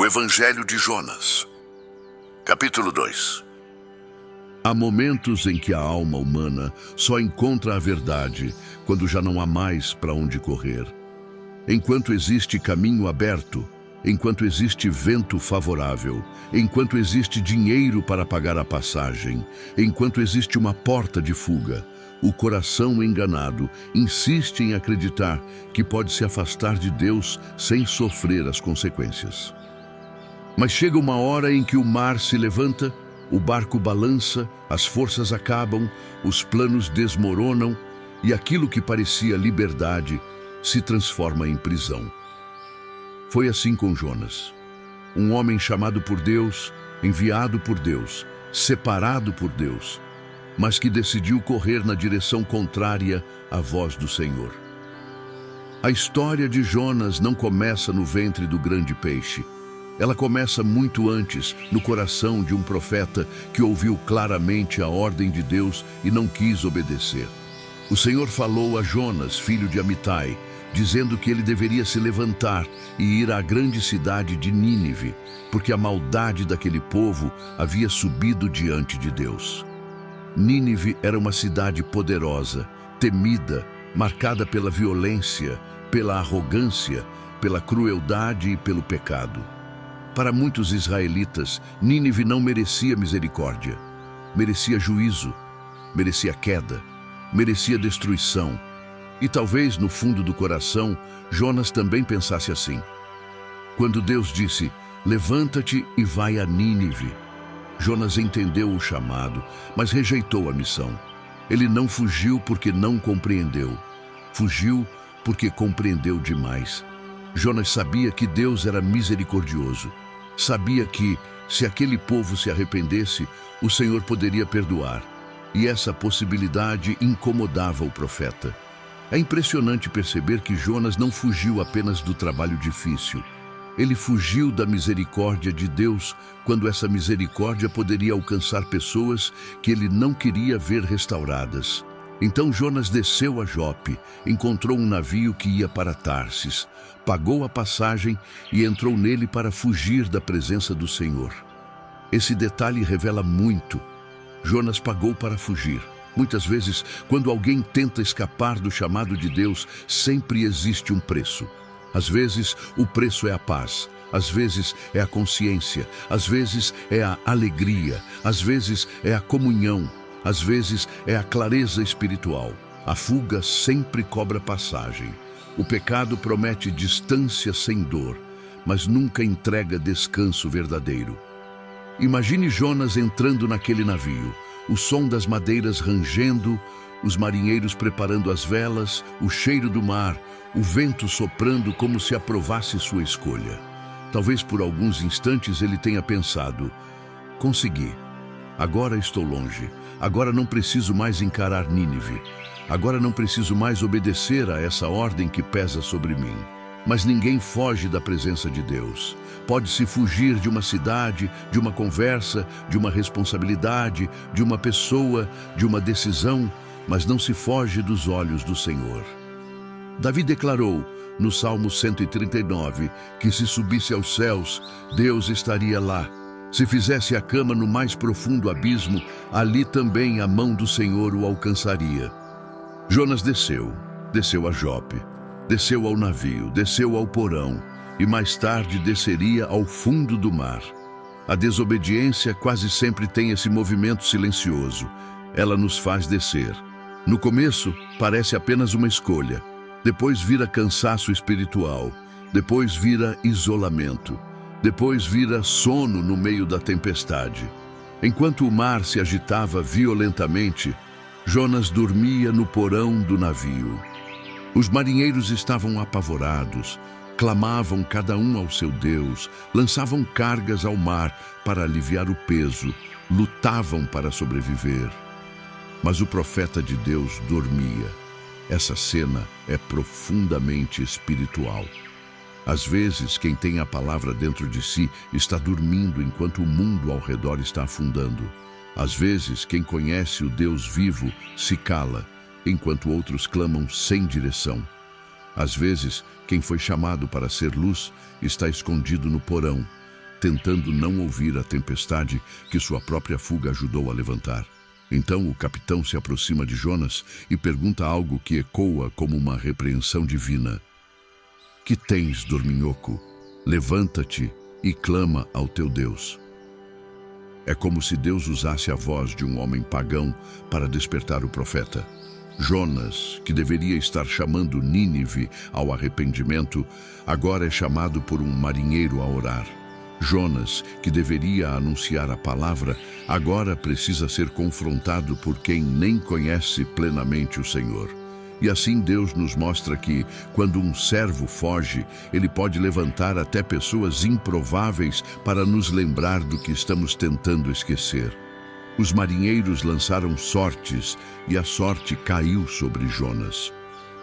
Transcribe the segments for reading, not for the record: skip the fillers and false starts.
O Evangelho de Jonas, capítulo 2. Há momentos em que a alma humana só encontra a verdade quando já não há mais para onde correr. Enquanto existe caminho aberto, enquanto existe vento favorável, enquanto existe dinheiro para pagar a passagem, enquanto existe uma porta de fuga, o coração enganado insiste em acreditar que pode se afastar de Deus sem sofrer as consequências. Mas chega uma hora em que o mar se levanta, o barco balança, as forças acabam, os planos desmoronam e aquilo que parecia liberdade se transforma em prisão. Foi assim com Jonas, um homem chamado por Deus, enviado por Deus, separado por Deus, mas que decidiu correr na direção contrária à voz do Senhor. A história de Jonas não começa no ventre do grande peixe. Ela começa muito antes, no coração de um profeta que ouviu claramente a ordem de Deus e não quis obedecer. O Senhor falou a Jonas, filho de Amitai, dizendo que ele deveria se levantar e ir à grande cidade de Nínive, porque a maldade daquele povo havia subido diante de Deus. Nínive era uma cidade poderosa, temida, marcada pela violência, pela arrogância, pela crueldade e pelo pecado. Para muitos israelitas, Nínive não merecia misericórdia. Merecia juízo, merecia queda, merecia destruição. E talvez, no fundo do coração, Jonas também pensasse assim. Quando Deus disse, levanta-te e vai a Nínive, Jonas entendeu o chamado, mas rejeitou a missão. Ele não fugiu porque não compreendeu. Fugiu porque compreendeu demais. Jonas sabia que Deus era misericordioso. Sabia que, se aquele povo se arrependesse, o Senhor poderia perdoar. E essa possibilidade incomodava o profeta. É impressionante perceber que Jonas não fugiu apenas do trabalho difícil. Ele fugiu da misericórdia de Deus quando essa misericórdia poderia alcançar pessoas que ele não queria ver restauradas. Então Jonas desceu a Jope, encontrou um navio que ia para Tarsis, pagou a passagem e entrou nele para fugir da presença do Senhor. Esse detalhe revela muito. Jonas pagou para fugir. Muitas vezes, quando alguém tenta escapar do chamado de Deus, sempre existe um preço. Às vezes, o preço é a paz. Às vezes, é a consciência. Às vezes, é a alegria. Às vezes, é a comunhão. Às vezes, é a clareza espiritual. A fuga sempre cobra passagem. O pecado promete distância sem dor, mas nunca entrega descanso verdadeiro. Imagine Jonas entrando naquele navio, o som das madeiras rangendo, os marinheiros preparando as velas, o cheiro do mar, o vento soprando como se aprovasse sua escolha. Talvez por alguns instantes ele tenha pensado, consegui. Agora estou longe, agora não preciso mais encarar Nínive, agora não preciso mais obedecer a essa ordem que pesa sobre mim. Mas ninguém foge da presença de Deus. Pode-se fugir de uma cidade, de uma conversa, de uma responsabilidade, de uma pessoa, de uma decisão, mas não se foge dos olhos do Senhor. Davi declarou, no Salmo 139, que se subisse aos céus, Deus estaria lá. Se fizesse a cama no mais profundo abismo, ali também a mão do Senhor o alcançaria. Jonas desceu a Jope, desceu ao navio, desceu ao porão e mais tarde desceria ao fundo do mar. A desobediência quase sempre tem esse movimento silencioso. Ela nos faz descer. No começo, parece apenas uma escolha. Depois vira cansaço espiritual. Depois vira isolamento. Depois vira sono no meio da tempestade. Enquanto o mar se agitava violentamente, Jonas dormia no porão do navio. Os marinheiros estavam apavorados, clamavam cada um ao seu Deus, lançavam cargas ao mar para aliviar o peso, lutavam para sobreviver. Mas o profeta de Deus dormia. Essa cena é profundamente espiritual. Às vezes, quem tem a palavra dentro de si está dormindo enquanto o mundo ao redor está afundando. Às vezes, quem conhece o Deus vivo se cala, enquanto outros clamam sem direção. Às vezes, quem foi chamado para ser luz está escondido no porão, tentando não ouvir a tempestade que sua própria fuga ajudou a levantar. Então o capitão se aproxima de Jonas e pergunta algo que ecoa como uma repreensão divina. Que tens, dorminhoco? Levanta-te e clama ao teu Deus. É como se Deus usasse a voz de um homem pagão para despertar o profeta. Jonas, que deveria estar chamando Nínive ao arrependimento, agora é chamado por um marinheiro a orar. Jonas, que deveria anunciar a palavra, agora precisa ser confrontado por quem nem conhece plenamente o Senhor. E assim Deus nos mostra que, quando um servo foge, ele pode levantar até pessoas improváveis para nos lembrar do que estamos tentando esquecer. Os marinheiros lançaram sortes e a sorte caiu sobre Jonas.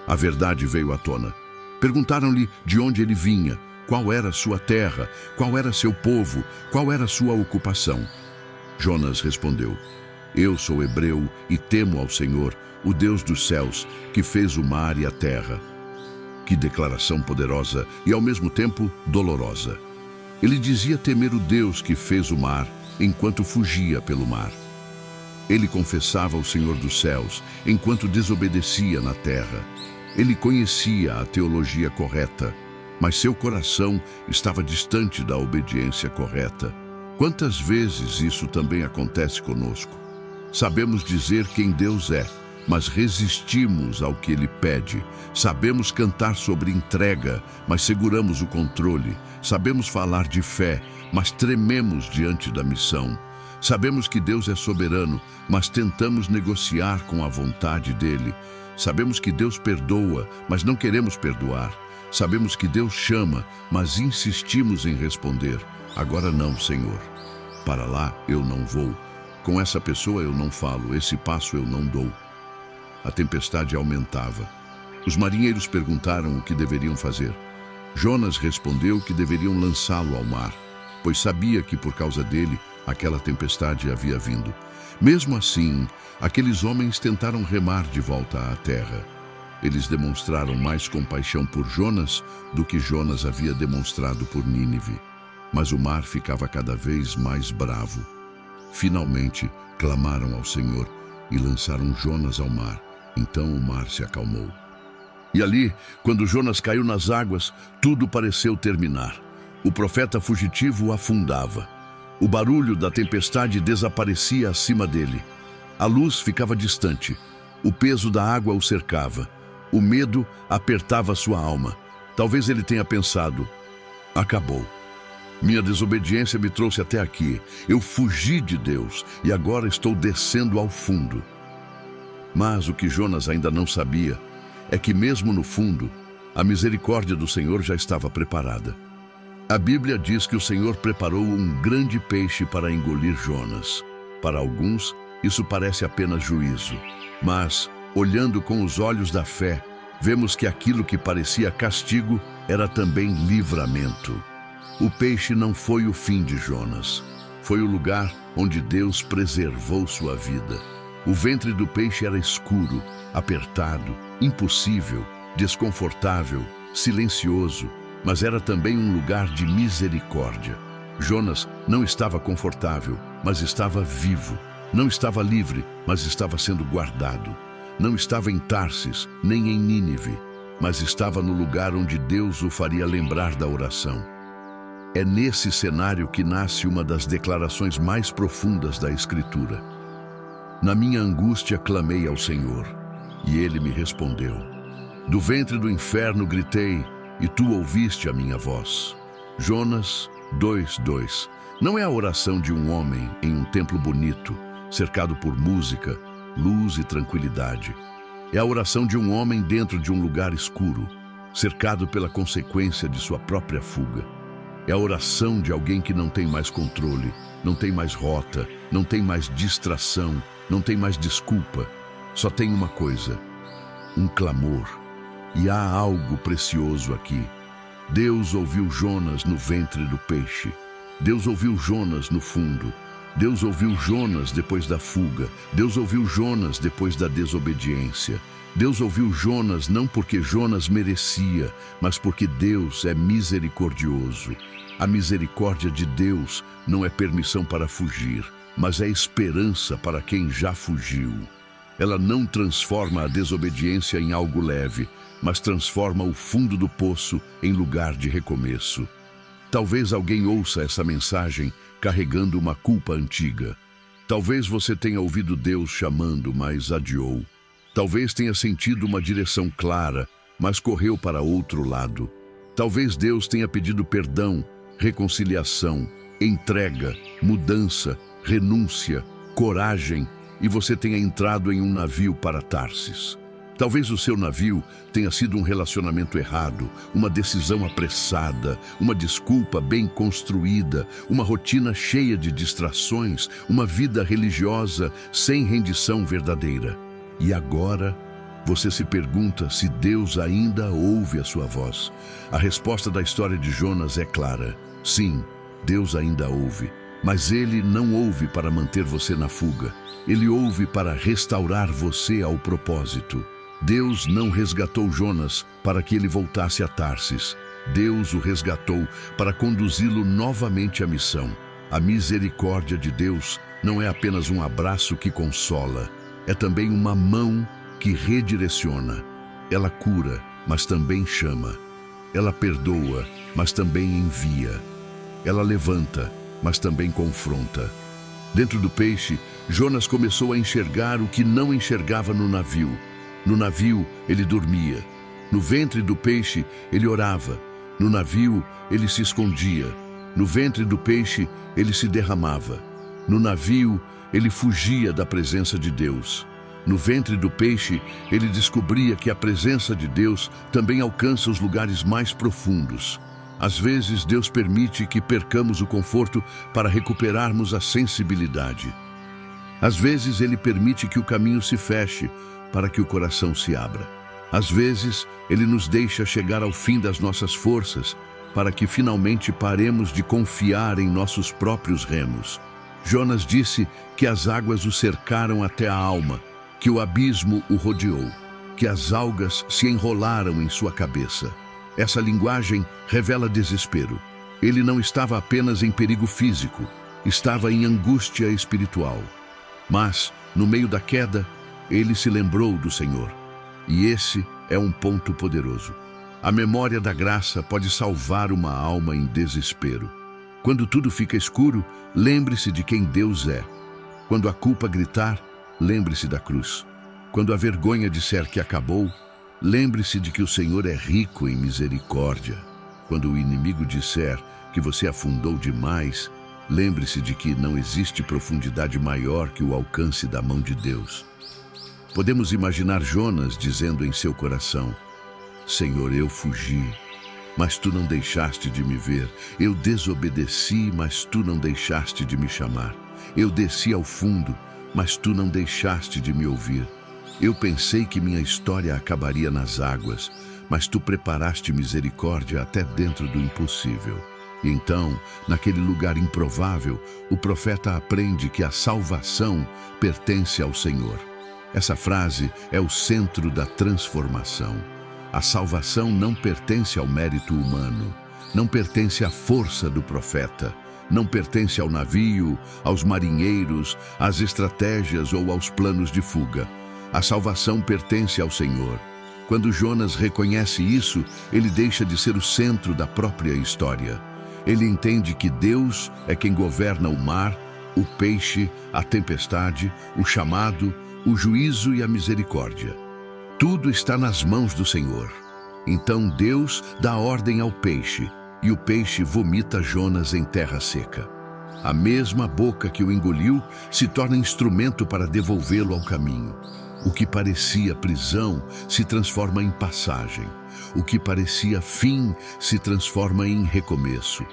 A verdade veio à tona. Perguntaram-lhe de onde ele vinha, qual era sua terra, qual era seu povo, qual era sua ocupação. Jonas respondeu: Eu sou hebreu e temo ao Senhor, o Deus dos céus, que fez o mar e a terra. Que declaração poderosa e ao mesmo tempo dolorosa. Ele dizia temer o Deus que fez o mar, enquanto fugia pelo mar. Ele confessava o Senhor dos céus, enquanto desobedecia na terra. Ele conhecia a teologia correta, mas seu coração estava distante da obediência correta. Quantas vezes isso também acontece conosco? Sabemos dizer quem Deus é, mas resistimos ao que Ele pede. Sabemos cantar sobre entrega, mas seguramos o controle. Sabemos falar de fé, mas trememos diante da missão. Sabemos que Deus é soberano, mas tentamos negociar com a vontade dEle. Sabemos que Deus perdoa, mas não queremos perdoar. Sabemos que Deus chama, mas insistimos em responder: agora não, Senhor. Para lá eu não vou. Com essa pessoa eu não falo, esse passo eu não dou. A tempestade aumentava. Os marinheiros perguntaram o que deveriam fazer. Jonas respondeu que deveriam lançá-lo ao mar, pois sabia que por causa dele aquela tempestade havia vindo. Mesmo assim, aqueles homens tentaram remar de volta à terra. Eles demonstraram mais compaixão por Jonas do que Jonas havia demonstrado por Nínive. Mas o mar ficava cada vez mais bravo. Finalmente, clamaram ao Senhor e lançaram Jonas ao mar. Então o mar se acalmou. E ali, quando Jonas caiu nas águas, tudo pareceu terminar. O profeta fugitivo afundava. O barulho da tempestade desaparecia acima dele. A luz ficava distante. O peso da água o cercava. O medo apertava sua alma. Talvez ele tenha pensado: acabou. Minha desobediência me trouxe até aqui. Eu fugi de Deus e agora estou descendo ao fundo. Mas o que Jonas ainda não sabia é que mesmo no fundo, a misericórdia do Senhor já estava preparada. A Bíblia diz que o Senhor preparou um grande peixe para engolir Jonas. Para alguns, isso parece apenas juízo. Mas, olhando com os olhos da fé, vemos que aquilo que parecia castigo era também livramento. O peixe não foi o fim de Jonas. Foi o lugar onde Deus preservou sua vida. O ventre do peixe era escuro, apertado, impossível, desconfortável, silencioso, mas era também um lugar de misericórdia. Jonas não estava confortável, mas estava vivo. Não estava livre, mas estava sendo guardado. Não estava em Tarsis, nem em Nínive, mas estava no lugar onde Deus o faria lembrar da oração. É nesse cenário que nasce uma das declarações mais profundas da Escritura. Na minha angústia clamei ao Senhor, e Ele me respondeu. Do ventre do inferno gritei, e tu ouviste a minha voz. Jonas 2:2. Não é a oração de um homem em um templo bonito, cercado por música, luz e tranquilidade. É a oração de um homem dentro de um lugar escuro, cercado pela consequência de sua própria fuga. É a oração de alguém que não tem mais controle, não tem mais rota, não tem mais distração, não tem mais desculpa. Só tem uma coisa: um clamor. E há algo precioso aqui. Deus ouviu Jonas no ventre do peixe. Deus ouviu Jonas no fundo. Deus ouviu Jonas depois da fuga. Deus ouviu Jonas depois da desobediência. Deus ouviu Jonas não porque Jonas merecia, mas porque Deus é misericordioso. A misericórdia de Deus não é permissão para fugir, mas é esperança para quem já fugiu. Ela não transforma a desobediência em algo leve, mas transforma o fundo do poço em lugar de recomeço. Talvez alguém ouça essa mensagem carregando uma culpa antiga. Talvez você tenha ouvido Deus chamando, mas adiou. Talvez tenha sentido uma direção clara, mas correu para outro lado. Talvez Deus tenha pedido perdão, reconciliação, entrega, mudança, renúncia, coragem, e você tenha entrado em um navio para Tarsis. Talvez o seu navio tenha sido um relacionamento errado, uma decisão apressada, uma desculpa bem construída, uma rotina cheia de distrações, uma vida religiosa sem rendição verdadeira. E agora, você se pergunta se Deus ainda ouve a sua voz. A resposta da história de Jonas é clara. Sim, Deus ainda ouve. Mas Ele não ouve para manter você na fuga. Ele ouve para restaurar você ao propósito. Deus não resgatou Jonas para que ele voltasse a Tarsis. Deus o resgatou para conduzi-lo novamente à missão. A misericórdia de Deus não é apenas um abraço que consola. É também uma mão que redireciona. Ela cura, mas também chama. Ela perdoa, mas também envia. Ela levanta, mas também confronta. Dentro do peixe, Jonas começou a enxergar o que não enxergava no navio. No navio, ele dormia. No ventre do peixe, ele orava. No navio, ele se escondia. No ventre do peixe, ele se derramava. No navio, ele fugia da presença de Deus. No ventre do peixe, ele descobria que a presença de Deus também alcança os lugares mais profundos. Às vezes, Deus permite que percamos o conforto para recuperarmos a sensibilidade. Às vezes, Ele permite que o caminho se feche para que o coração se abra. Às vezes, Ele nos deixa chegar ao fim das nossas forças para que finalmente paremos de confiar em nossos próprios remos. Jonas disse que as águas o cercaram até a alma, que o abismo o rodeou, que as algas se enrolaram em sua cabeça. Essa linguagem revela desespero. Ele não estava apenas em perigo físico, estava em angústia espiritual. Mas, no meio da queda, ele se lembrou do Senhor. E esse é um ponto poderoso. A memória da graça pode salvar uma alma em desespero. Quando tudo fica escuro, lembre-se de quem Deus é. Quando a culpa gritar, lembre-se da cruz. Quando a vergonha disser que acabou, lembre-se de que o Senhor é rico em misericórdia. Quando o inimigo disser que você afundou demais, lembre-se de que não existe profundidade maior que o alcance da mão de Deus. Podemos imaginar Jonas dizendo em seu coração: Senhor, eu fugi, mas tu não deixaste de me ver. Eu desobedeci, mas tu não deixaste de me chamar. Eu desci ao fundo, mas tu não deixaste de me ouvir. Eu pensei que minha história acabaria nas águas, mas tu preparaste misericórdia até dentro do impossível. E então, naquele lugar improvável, o profeta aprende que a salvação pertence ao Senhor. Essa frase é o centro da transformação. A salvação não pertence ao mérito humano, não pertence à força do profeta, não pertence ao navio, aos marinheiros, às estratégias ou aos planos de fuga. A salvação pertence ao Senhor. Quando Jonas reconhece isso, ele deixa de ser o centro da própria história. Ele entende que Deus é quem governa o mar, o peixe, a tempestade, o chamado, o juízo e a misericórdia. Tudo está nas mãos do Senhor. Então Deus dá ordem ao peixe, e o peixe vomita Jonas em terra seca. A mesma boca que o engoliu se torna instrumento para devolvê-lo ao caminho. O que parecia prisão se transforma em passagem. O que parecia fim se transforma em recomeço.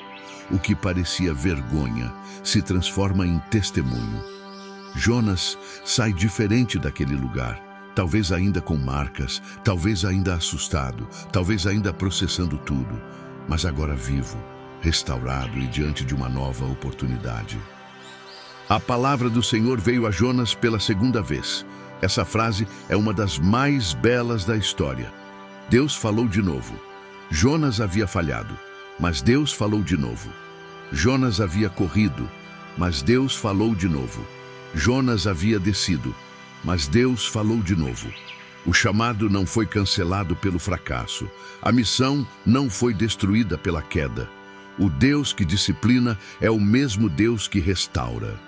O que parecia vergonha se transforma em testemunho. Jonas sai diferente daquele lugar, talvez ainda com marcas, talvez ainda assustado, talvez ainda processando tudo, mas agora vivo, restaurado e diante de uma nova oportunidade. A palavra do Senhor veio a Jonas pela segunda vez. Essa frase é uma das mais belas da história. Deus falou de novo. Jonas havia falhado, mas Deus falou de novo. Jonas havia corrido, mas Deus falou de novo. Jonas havia descido, mas Deus falou de novo. O chamado não foi cancelado pelo fracasso. A missão não foi destruída pela queda. O Deus que disciplina é o mesmo Deus que restaura.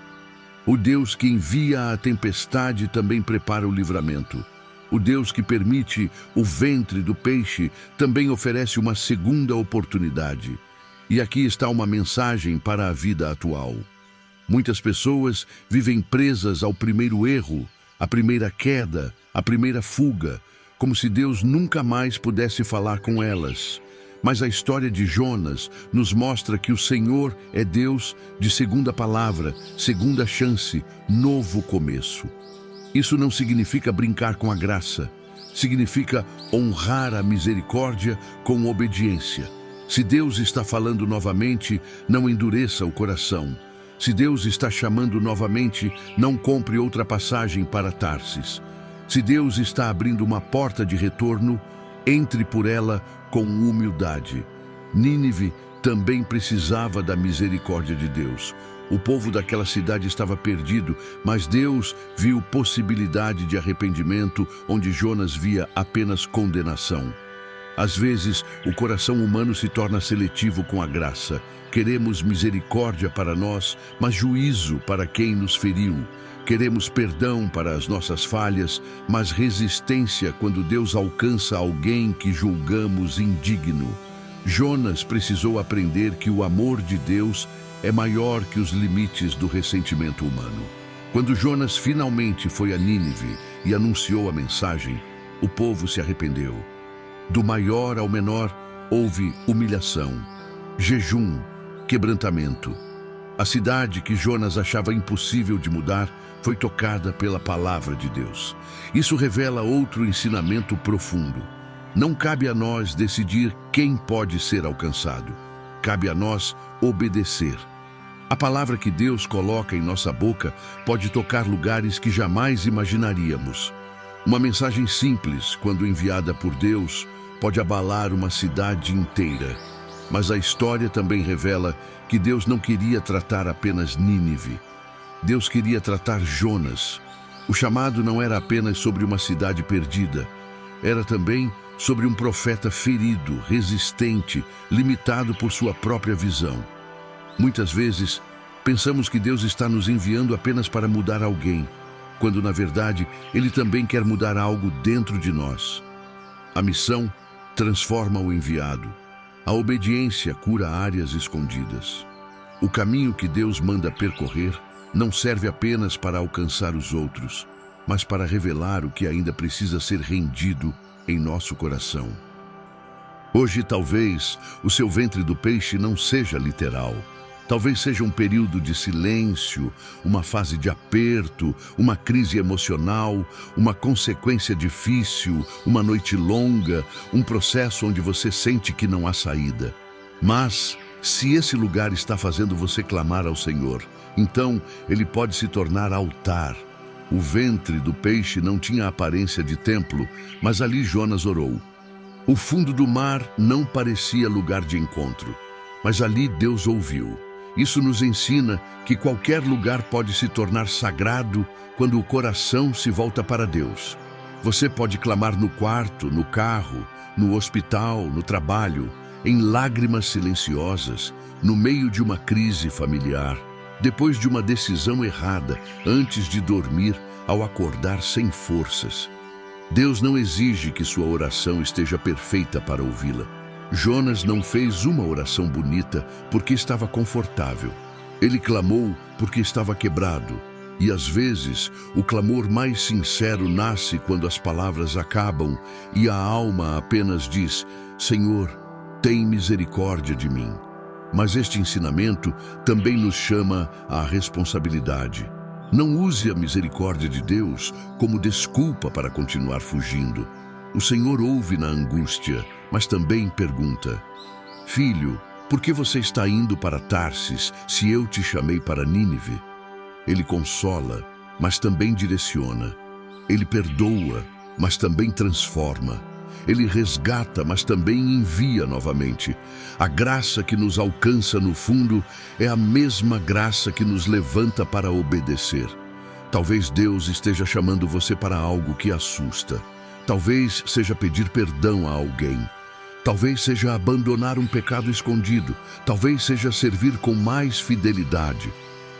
O Deus que envia a tempestade também prepara o livramento. O Deus que permite o ventre do peixe também oferece uma segunda oportunidade. E aqui está uma mensagem para a vida atual. Muitas pessoas vivem presas ao primeiro erro, à primeira queda, à primeira fuga, como se Deus nunca mais pudesse falar com elas. Mas a história de Jonas nos mostra que o Senhor é Deus de segunda palavra, segunda chance, novo começo. Isso não significa brincar com a graça, significa honrar a misericórdia com obediência. Se Deus está falando novamente, não endureça o coração. Se Deus está chamando novamente, não compre outra passagem para Tarsis. Se Deus está abrindo uma porta de retorno, entre por ela com humildade. Nínive também precisava da misericórdia de Deus. O povo daquela cidade estava perdido, mas Deus viu possibilidade de arrependimento onde Jonas via apenas condenação. Às vezes, o coração humano se torna seletivo com a graça. Queremos misericórdia para nós, mas juízo para quem nos feriu. Queremos perdão para as nossas falhas, mas resistência quando Deus alcança alguém que julgamos indigno. Jonas precisou aprender que o amor de Deus é maior que os limites do ressentimento humano. Quando Jonas finalmente foi a Nínive e anunciou a mensagem, o povo se arrependeu. Do maior ao menor, houve humilhação, jejum, quebrantamento. A cidade que Jonas achava impossível de mudar foi tocada pela palavra de Deus. Isso revela outro ensinamento profundo. Não cabe a nós decidir quem pode ser alcançado. Cabe a nós obedecer. A palavra que Deus coloca em nossa boca pode tocar lugares que jamais imaginaríamos. Uma mensagem simples, quando enviada por Deus, pode abalar uma cidade inteira. Mas a história também revela que Deus não queria tratar apenas Nínive. Deus queria tratar Jonas. O chamado não era apenas sobre uma cidade perdida. Era também sobre um profeta ferido, resistente, limitado por sua própria visão. Muitas vezes, pensamos que Deus está nos enviando apenas para mudar alguém, quando na verdade Ele também quer mudar algo dentro de nós. A missão transforma o enviado. A obediência cura áreas escondidas. O caminho que Deus manda percorrer não serve apenas para alcançar os outros, mas para revelar o que ainda precisa ser rendido em nosso coração. Hoje, talvez, o seu ventre do peixe não seja literal. Talvez seja um período de silêncio, uma fase de aperto, uma crise emocional, uma consequência difícil, uma noite longa, um processo onde você sente que não há saída. Mas, se esse lugar está fazendo você clamar ao Senhor, então Ele pode se tornar altar. O ventre do peixe não tinha aparência de templo, mas ali Jonas orou. O fundo do mar não parecia lugar de encontro, mas ali Deus ouviu. Isso nos ensina que qualquer lugar pode se tornar sagrado quando o coração se volta para Deus. Você pode clamar no quarto, no carro, no hospital, no trabalho, em lágrimas silenciosas, no meio de uma crise familiar, depois de uma decisão errada, antes de dormir, ao acordar sem forças. Deus não exige que sua oração esteja perfeita para ouvi-la. Jonas não fez uma oração bonita porque estava confortável. Ele clamou porque estava quebrado. E às vezes, o clamor mais sincero nasce quando as palavras acabam e a alma apenas diz: Senhor, tem misericórdia de mim. Mas este ensinamento também nos chama à responsabilidade. Não use a misericórdia de Deus como desculpa para continuar fugindo. O Senhor ouve na angústia, mas também pergunta: Filho, por que você está indo para Tarsis se eu te chamei para Nínive? Ele consola, mas também direciona. Ele perdoa, mas também transforma. Ele resgata, mas também envia novamente. A graça que nos alcança no fundo é a mesma graça que nos levanta para obedecer. Talvez Deus esteja chamando você para algo que assusta. Talvez seja pedir perdão a alguém. Talvez seja abandonar um pecado escondido. Talvez seja servir com mais fidelidade.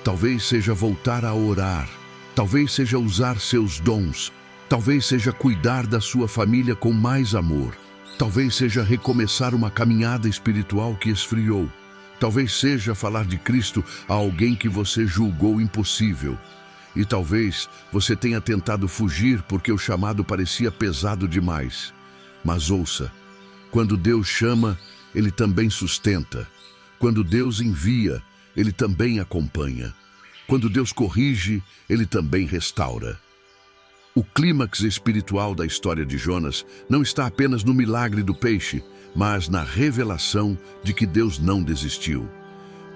Talvez seja voltar a orar. Talvez seja usar seus dons. Talvez seja cuidar da sua família com mais amor. Talvez seja recomeçar uma caminhada espiritual que esfriou. Talvez seja falar de Cristo a alguém que você julgou impossível. E talvez você tenha tentado fugir porque o chamado parecia pesado demais. Mas ouça, quando Deus chama, Ele também sustenta. Quando Deus envia, Ele também acompanha. Quando Deus corrige, Ele também restaura. O clímax espiritual da história de Jonas não está apenas no milagre do peixe, mas na revelação de que Deus não desistiu.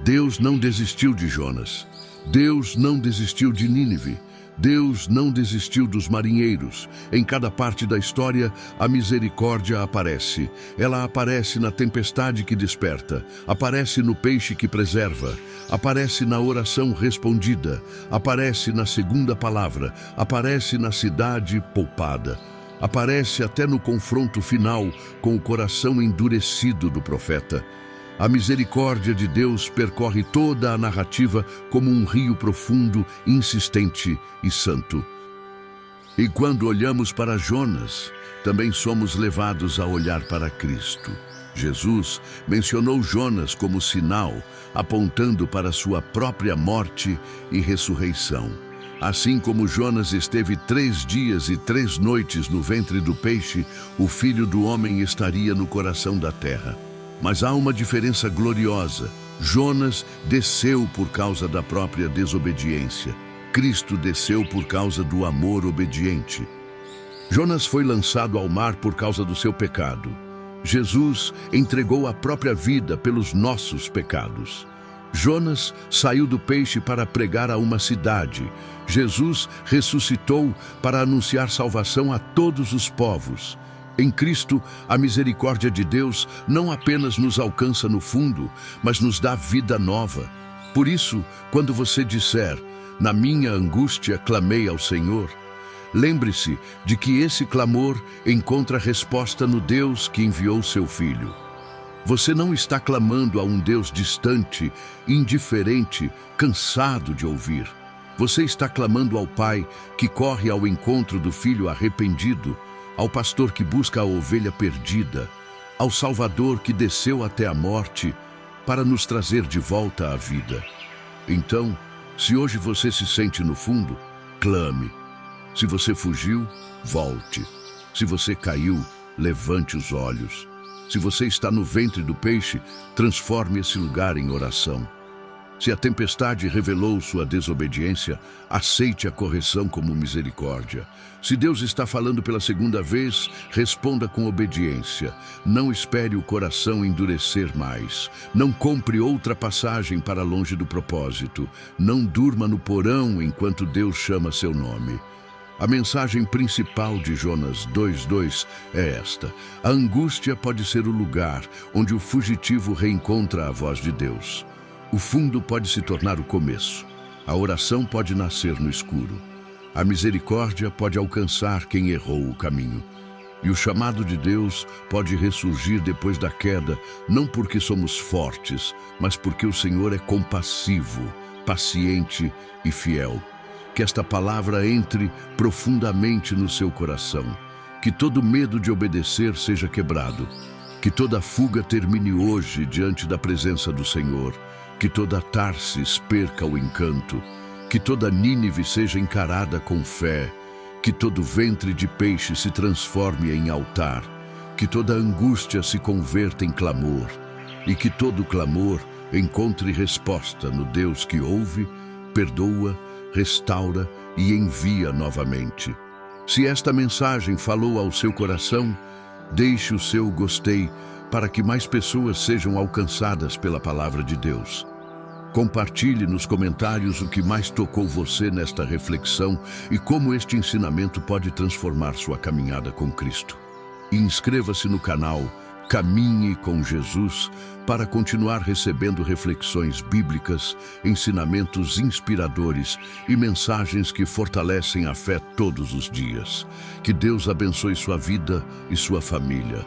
Deus não desistiu de Jonas. Deus não desistiu de Nínive. Deus não desistiu dos marinheiros. Em cada parte da história, a misericórdia aparece. Ela aparece na tempestade que desperta, aparece no peixe que preserva, aparece na oração respondida, aparece na segunda palavra, aparece na cidade poupada, aparece até no confronto final com o coração endurecido do profeta. A misericórdia de Deus percorre toda a narrativa como um rio profundo, insistente e santo. E quando olhamos para Jonas, também somos levados a olhar para Cristo. Jesus mencionou Jonas como sinal, apontando para sua própria morte e ressurreição. Assim como Jonas esteve 3 dias e 3 noites no ventre do peixe, o Filho do Homem estaria no coração da terra. Mas há uma diferença gloriosa. Jonas desceu por causa da própria desobediência. Cristo desceu por causa do amor obediente. Jonas foi lançado ao mar por causa do seu pecado. Jesus entregou a própria vida pelos nossos pecados. Jonas saiu do peixe para pregar a uma cidade. Jesus ressuscitou para anunciar salvação a todos os povos. Em Cristo, a misericórdia de Deus não apenas nos alcança no fundo, mas nos dá vida nova. Por isso, quando você disser, "Na minha angústia clamei ao Senhor", lembre-se de que esse clamor encontra resposta no Deus que enviou seu Filho. Você não está clamando a um Deus distante, indiferente, cansado de ouvir. Você está clamando ao Pai que corre ao encontro do Filho arrependido, ao pastor que busca a ovelha perdida, ao Salvador que desceu até a morte para nos trazer de volta à vida. Então, se hoje você se sente no fundo, clame. Se você fugiu, volte. Se você caiu, levante os olhos. Se você está no ventre do peixe, transforme esse lugar em oração. Se a tempestade revelou sua desobediência, aceite a correção como misericórdia. Se Deus está falando pela segunda vez, responda com obediência. Não espere o coração endurecer mais. Não compre outra passagem para longe do propósito. Não durma no porão enquanto Deus chama seu nome. A mensagem principal de Jonas 2:2 é esta: a angústia pode ser o lugar onde o fugitivo reencontra a voz de Deus. O fundo pode se tornar o começo. A oração pode nascer no escuro. A misericórdia pode alcançar quem errou o caminho. E o chamado de Deus pode ressurgir depois da queda, não porque somos fortes, mas porque o Senhor é compassivo, paciente e fiel. Que esta palavra entre profundamente no seu coração. Que todo medo de obedecer seja quebrado. Que toda fuga termine hoje diante da presença do Senhor. Que toda Tarsis perca o encanto. Que toda Nínive seja encarada com fé. Que todo ventre de peixe se transforme em altar. Que toda angústia se converta em clamor. E que todo clamor encontre resposta no Deus que ouve, perdoa, restaura e envia novamente. Se esta mensagem falou ao seu coração, deixe o seu gostei para que mais pessoas sejam alcançadas pela palavra de Deus. Compartilhe nos comentários o que mais tocou você nesta reflexão e como este ensinamento pode transformar sua caminhada com Cristo. E inscreva-se no canal Caminhe com Jesus para continuar recebendo reflexões bíblicas, ensinamentos inspiradores e mensagens que fortalecem a fé todos os dias. Que Deus abençoe sua vida e sua família.